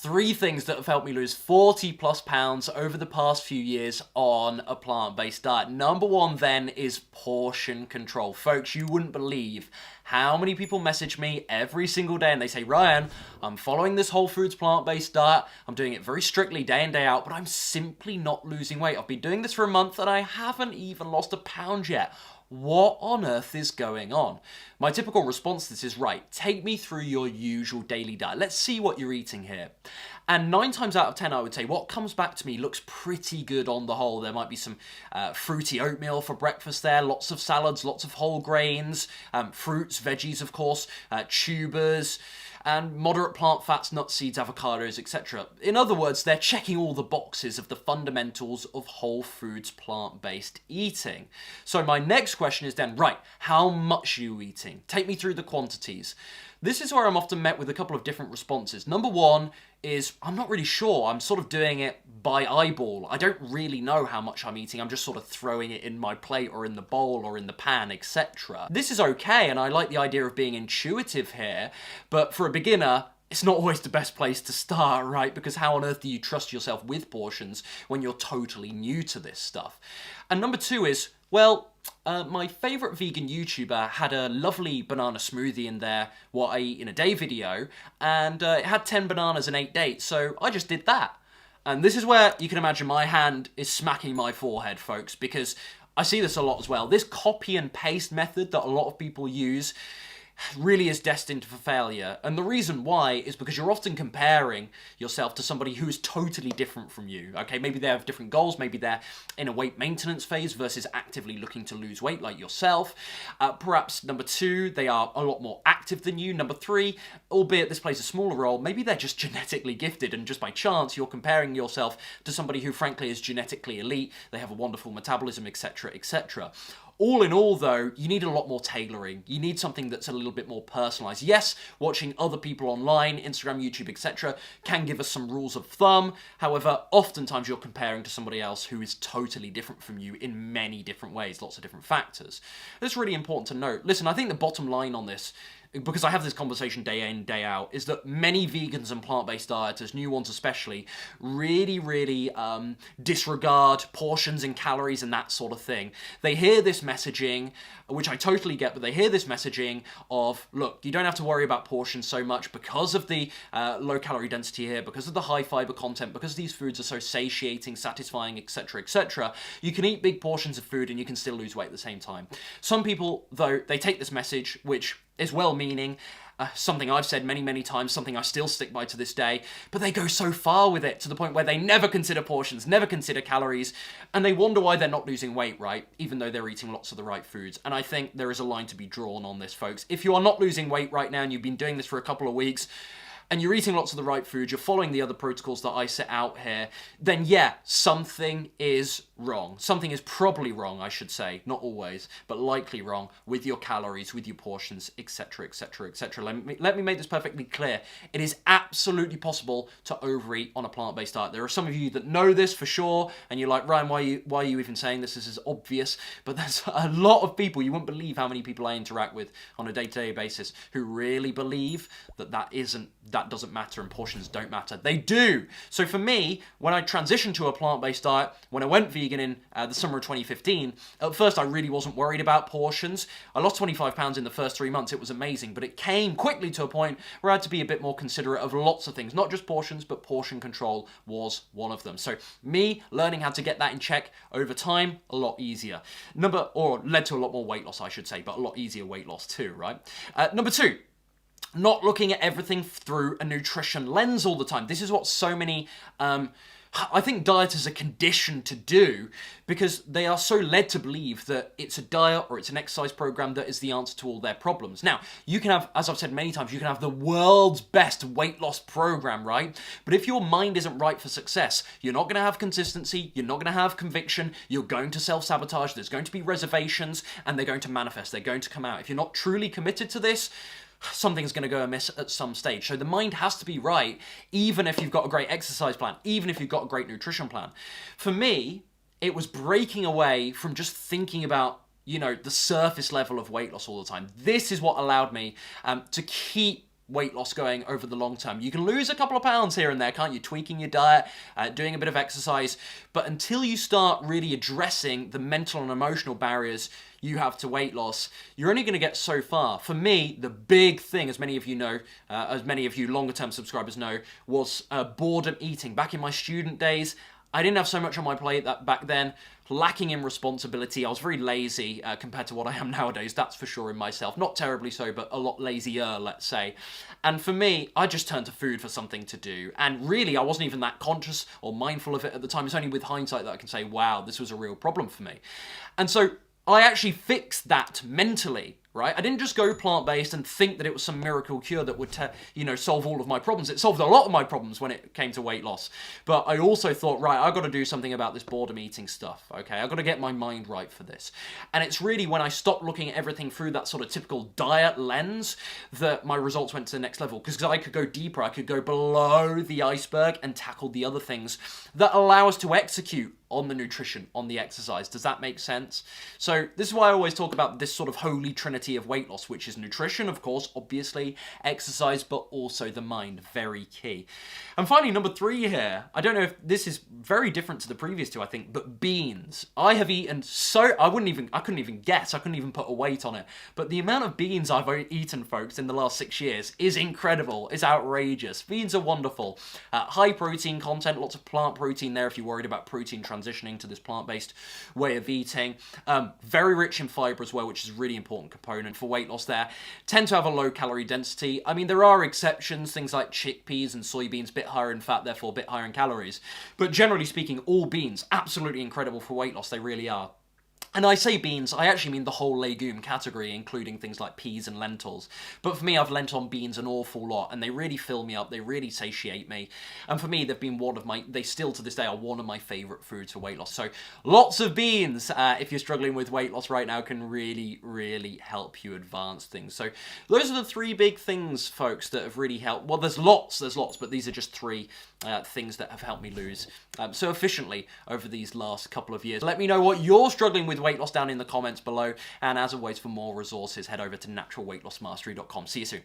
3 things that have helped me lose 40 plus pounds over the past few years on a plant-based diet. Number 1 then is portion control. Folks, you wouldn't believe how many people message me every single day and they say, Ryan, I'm following this whole foods plant-based diet. I'm doing it very strictly day in, day out, but I'm simply not losing weight. I've been doing this for a month and I haven't even lost a pound yet. What on earth is going on? My typical response to this is, right, take me through your usual daily diet. Let's see what you're eating here. And 9 times out of 10, I would say what comes back to me looks pretty good on the whole. There might be some fruity oatmeal for breakfast there, lots of salads, lots of whole grains, fruits, veggies, of course, tubers, and moderate plant fats, nuts, seeds, avocados, etc. In other words, they're checking all the boxes of the fundamentals of whole foods plant-based eating. So my next question is then, right, how much are you eating? Take me through the quantities. This is where I'm often met with a couple of different responses. Number 1 is, I'm not really sure. I'm sort of doing it by eyeball. I don't really know how much I'm eating. I'm just sort of throwing it in my plate or in the bowl or in the pan, etc. This is okay, and I like the idea of being intuitive here, but for a beginner, it's not always the best place to start, right? Because how on earth do you trust yourself with portions when you're totally new to this stuff? And number 2 is, well, my favourite vegan YouTuber had a lovely banana smoothie in there, what I eat in a day video, and it had 10 bananas and 8 dates, so I just did that. And this is where you can imagine my hand is smacking my forehead, folks, because I see this a lot as well. This copy and paste method that a lot of people use really is destined for failure. And the reason why is because you're often comparing yourself to somebody who is totally different from you. Okay, maybe they have different goals, maybe they're in a weight maintenance phase versus actively looking to lose weight like yourself. Perhaps number 2, they are a lot more active than you. Number 3, albeit this plays a smaller role, maybe they're just genetically gifted and just by chance you're comparing yourself to somebody who frankly is genetically elite, they have a wonderful metabolism, etc., etc. All in all, though, you need a lot more tailoring. You need something that's a little bit more personalized. Yes, watching other people online, Instagram, YouTube, etc., can give us some rules of thumb. However, oftentimes you're comparing to somebody else who is totally different from you in many different ways, lots of different factors. It's really important to note. Listen, I think the bottom line on this, because I have this conversation day in, day out, is that many vegans and plant-based dieters, new ones especially, really disregard portions and calories and that sort of thing. They hear this messaging, which I totally get, but they hear this messaging of, look, you don't have to worry about portions so much because of the low calorie density here, because of the high fiber content, because these foods are so satiating, satisfying, etc., etc. You can eat big portions of food and you can still lose weight at the same time. Some people, though, they take this message, which is well-meaning, something I've said many times, something I still stick by to this day, but they go so far with it to the point where they never consider portions, never consider calories, and they wonder why they're not losing weight, right? Even though they're eating lots of the right foods. And I think there is a line to be drawn on this, folks. If you are not losing weight right now and you've been doing this for a couple of weeks, and you're eating lots of the right food, you're following the other protocols that I set out here, then yeah, something is wrong. Something is probably wrong, I should say. Not always, but likely wrong with your calories, with your portions, etc., etc., etc. Let me make this perfectly clear. It is absolutely possible to overeat on a plant-based diet. There are some of you that know this for sure, and you're like, Ryan, why are you even saying this? This is obvious. But there's a lot of people, you wouldn't believe how many people I interact with on a day-to-day basis who really believe that that doesn't matter and portions don't matter. They do. So for me, when I transitioned to a plant-based diet, when I went vegan in the summer of 2015, at first I really wasn't worried about portions. I lost 25 pounds in the first 3 months. It was amazing, but it came quickly to a point where I had to be a bit more considerate of lots of things, not just portions, but portion control was one of them. So me learning how to get that in check over time, a lot easier. Led to a lot more weight loss, I should say, but a lot easier weight loss too, right? Number 2, not looking at everything through a nutrition lens all the time. This is what so many, I think dieters are conditioned to do because they are so led to believe that it's a diet or it's an exercise program that is the answer to all their problems. Now, you can have, as I've said many times, you can have the world's best weight loss program, right? But if your mind isn't right for success, you're not going to have consistency, you're not going to have conviction, you're going to self-sabotage, there's going to be reservations, and they're going to manifest, they're going to come out. If you're not truly committed to this, something's going to go amiss at some stage. So the mind has to be right, even if you've got a great exercise plan, even if you've got a great nutrition plan. For me, it was breaking away from just thinking about, the surface level of weight loss all the time. This is what allowed me to keep weight loss going over the long term. You can lose a couple of pounds here and there, can't you? Tweaking your diet, doing a bit of exercise, but until you start really addressing the mental and emotional barriers you have to weight loss, you're only going to get so far. For me, the big thing, as many of you know, as many of you longer term subscribers know, was boredom eating. Back in my student days, I didn't have so much on my plate that back then, lacking in responsibility. I was very lazy compared to what I am nowadays, that's for sure in myself. Not terribly so, but a lot lazier, let's say. And for me, I just turned to food for something to do. And really, I wasn't even that conscious or mindful of it at the time. It's only with hindsight that I can say, wow, this was a real problem for me. And so I actually fixed that mentally, right? I didn't just go plant-based and think that it was some miracle cure that would, solve all of my problems. It solved a lot of my problems when it came to weight loss. But I also thought, right, I've got to do something about this boredom eating stuff, okay? I've got to get my mind right for this. And it's really when I stopped looking at everything through that sort of typical diet lens that my results went to the next level. Because I could go deeper, I could go below the iceberg and tackle the other things that allow us to execute on the nutrition, on the exercise. Does that make sense? So this is why I always talk about this sort of holy trinity of weight loss, which is nutrition, of course, obviously, exercise, but also the mind. Very key. And finally, number 3 here. I don't know if this is very different to the previous 2, I think, but beans. I have eaten I couldn't even guess, I couldn't even put a weight on it. But the amount of beans I've eaten, folks, in the last 6 years is incredible. It's outrageous. Beans are wonderful. High protein content, lots of plant protein there if you're worried about protein transitioning to this plant-based way of eating. Very rich in fiber as well, which is a really important component for weight loss there. Tend to have a low calorie density. I mean, there are exceptions, things like chickpeas and soybeans, a bit higher in fat, therefore a bit higher in calories. But generally speaking, all beans, absolutely incredible for weight loss. They really are. And I say beans, I actually mean the whole legume category, including things like peas and lentils. But for me, I've lent on beans an awful lot, and they really fill me up, they really satiate me. And for me, they've been they still to this day are one of my favourite foods for weight loss. So lots of beans, if you're struggling with weight loss right now, can really, really help you advance things. So those are the 3 big things, folks, that have really helped. Well, there's lots, but these are just 3 things that have helped me lose so efficiently over these last couple of years. Let me know what you're struggling with weight loss down in the comments below. And as always, for more resources, head over to naturalweightlossmastery.com. See you soon.